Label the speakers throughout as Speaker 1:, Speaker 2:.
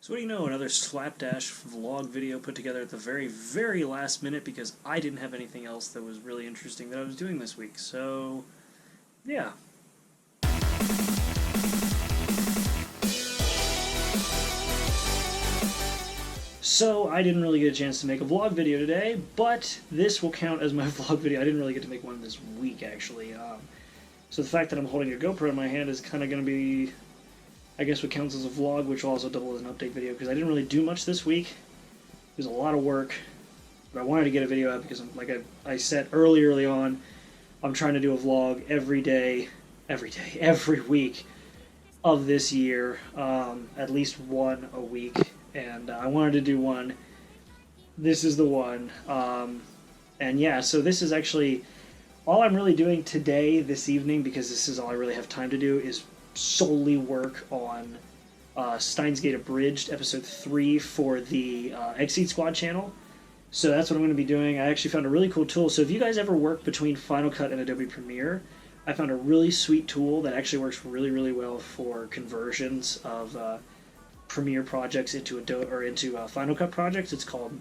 Speaker 1: So what do you know, another slapdash vlog video put together at the very, very last minute because I didn't have anything else that was really interesting that I was doing this week. So, yeah. So, I didn't really get a chance to make a vlog video today, but this will count as my vlog video. I didn't really get to make one this week, actually. So the fact that I'm holding a GoPro in my hand is kind of going to be, I guess, what counts as a vlog, which will also double as an update video, because I didn't really do much this week. It was a lot of work, but I wanted to get a video out because, like I said early on, I'm trying to do a vlog every week of this year, at least one a week, and I wanted to do one. This is the one, and yeah, so this is actually all I'm really doing today, this evening, because this is all I really have time to do, is solely work on Steins Gate Abridged Episode 3 for the Exceed Squad channel. So that's what I'm going to be doing. I actually found a really cool tool. So if you guys ever work between Final Cut and Adobe Premiere, I found a really sweet tool that actually works really, really well for conversions of Premiere projects into Final Cut projects. It's called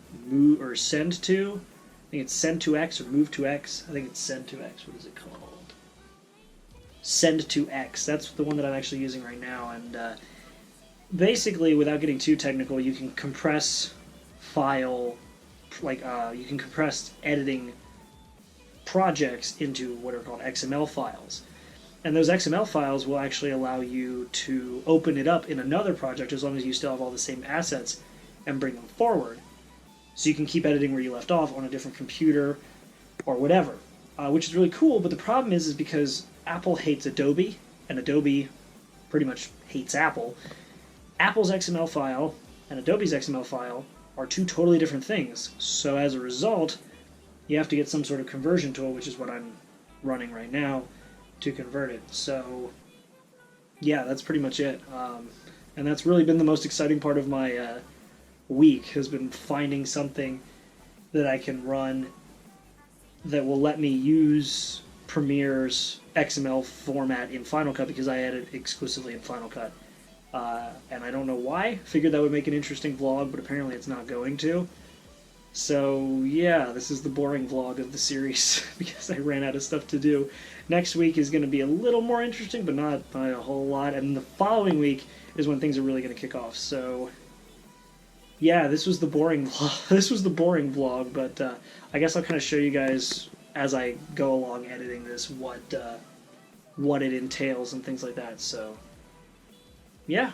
Speaker 1: Send To. I think it's Send to X or Move to X. I think it's Send to X. What is it called? Send to X. That's the one that I'm actually using right now. And basically, without getting too technical, you can compress file, you can compress editing projects into what are called XML files. And those XML files will actually allow you to open it up in another project as long as you still have all the same assets and bring them forward. So you can keep editing where you left off on a different computer or whatever, which is really cool. But the problem is because Apple hates Adobe, and Adobe pretty much hates Apple. Apple's XML file and Adobe's XML file are two totally different things. So as a result, you have to get some sort of conversion tool, which is what I'm running right now, to convert it. So yeah, that's pretty much it. And that's really been the most exciting part of my week, has been finding something that I can run that will let me use Premiere's XML format in Final Cut, because I edit exclusively in Final Cut. And I don't know why. Figured that would make an interesting vlog, but apparently it's not going to. So yeah, this is the boring vlog of the series because I ran out of stuff to do. Next week is going to be a little more interesting, but not by a whole lot. And the following week is when things are really going to kick off. So yeah, this was the boring vlog. But I guess I'll kind of show you guys as I go along editing this what it entails and things like that. So yeah.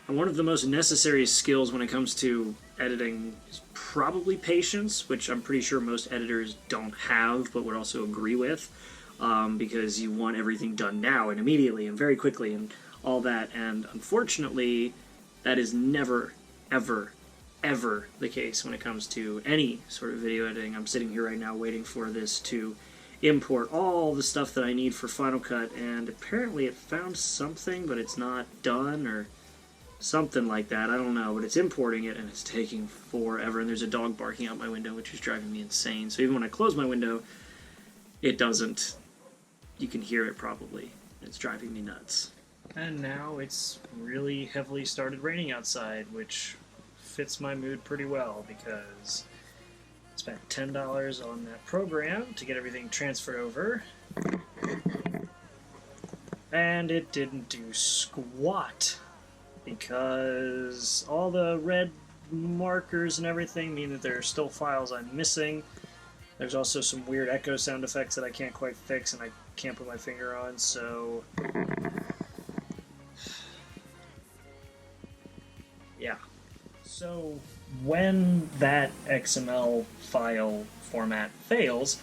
Speaker 1: One of the most necessary skills when it comes to editing is probably patience, which I'm pretty sure most editors don't have, but would also agree with, because you want everything done now and immediately and very quickly and all that. And unfortunately, that is never, ever, ever the case when it comes to any sort of video editing. I'm sitting here right now waiting for this to import all the stuff that I need for Final Cut, and apparently it found something, but it's not done, or something like that. I don't know, but it's importing it and it's taking forever, and there's a dog barking out my window, which is driving me insane. So even when I close my window, it doesn't. You can hear it probably. It's driving me nuts. And now it's really heavily started raining outside, which fits my mood pretty well because I spent $10 on that program to get everything transferred over, and it didn't do squat, because all the red markers and everything mean that there are still files I'm missing. There's also some weird echo sound effects that I can't quite fix and I can't put my finger on, so yeah. So when that XML file format fails,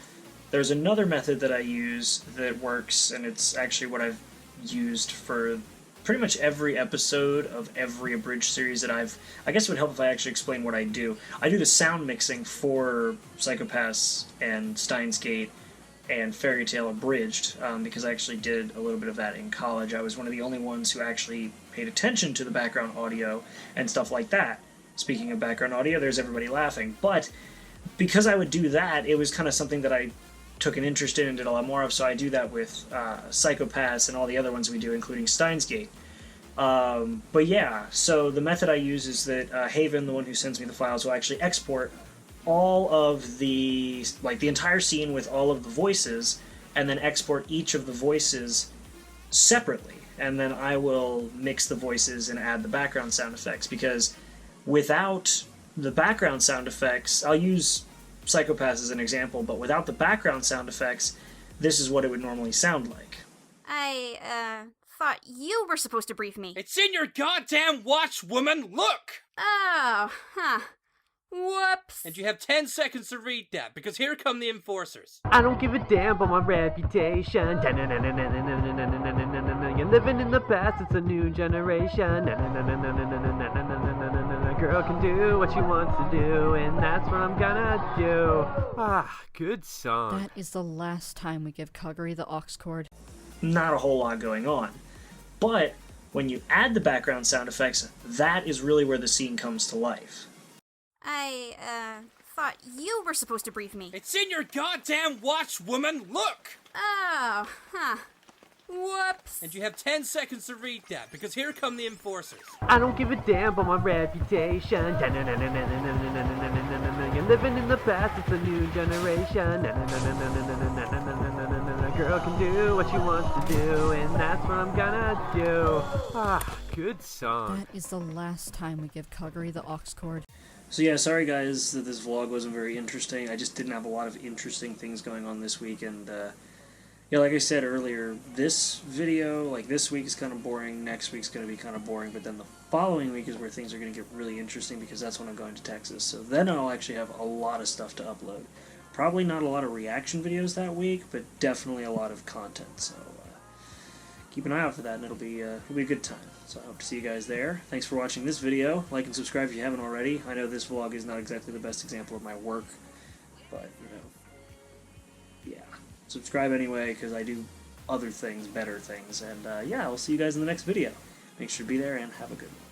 Speaker 1: there's another method that I use that works, and it's actually what I've used for pretty much every episode of every Abridged series that I guess it would help if I actually explain what I do. I do the sound mixing for Psychopaths and Steins Gate and Fairy Tale Abridged, because I actually did a little bit of that in college. I was one of the only ones who actually paid attention to the background audio and stuff like that. speaking of background audio, there's everybody laughing. But because I would do that, it was kind of something that I took an interest in and did a lot more of, so I do that with Psychopaths and all the other ones we do, including Steins Gate. But yeah, so the method I use is that Haven, the one who sends me the files, will actually export all of the, like, the entire scene with all of the voices, and then export each of the voices separately. And then I will mix the voices and add the background sound effects, because without the background sound effects, I'll use Psychopaths as an example, but without the background sound effects, this is what it would normally sound like.
Speaker 2: I thought you were supposed to brief me.
Speaker 3: It's in your goddamn watch, woman! Look!
Speaker 2: Oh, huh. Whoops.
Speaker 3: And you have 10 seconds to read that, because here come the enforcers.
Speaker 4: I don't give a damn about my reputation. You're living in the past, it's a new generation. Girl can do what she wants to do, and that's what I'm gonna do. Ah, good song.
Speaker 5: That is the last time we give Kaguri the aux cord.
Speaker 1: Not a whole lot going on. But when you add the background sound effects, that is really where the scene comes to life.
Speaker 2: I thought you were supposed to brief me.
Speaker 3: It's in your goddamn watch, woman! Look!
Speaker 2: Oh, huh. Whoops.
Speaker 3: And you have 10 seconds to read that, because here come the enforcers.
Speaker 4: I don't give a damn about my reputation. You're living in the past, it's a new generation. Girl can do what she wants to do, and that's what I'm gonna do. Ah, good song.
Speaker 5: That is the last time we give Kaguri the aux cord.
Speaker 1: So yeah, sorry guys that this vlog wasn't very interesting. I just didn't have a lot of interesting things going on this week, and yeah, like I said earlier, this video, like this week is kind of boring, next week's going to be kind of boring, but then the following week is where things are going to get really interesting, because that's when I'm going to Texas. So then I'll actually have a lot of stuff to upload. Probably not a lot of reaction videos that week, but definitely a lot of content. So keep an eye out for that, and it'll be a good time. So I hope to see you guys there. Thanks for watching this video. Like and subscribe if you haven't already. I know this vlog is not exactly the best example of my work, but, you know, yeah. Subscribe anyway, because I do other things, better things. And yeah, I'll see you guys in the next video. Make sure to be there, and have a good one.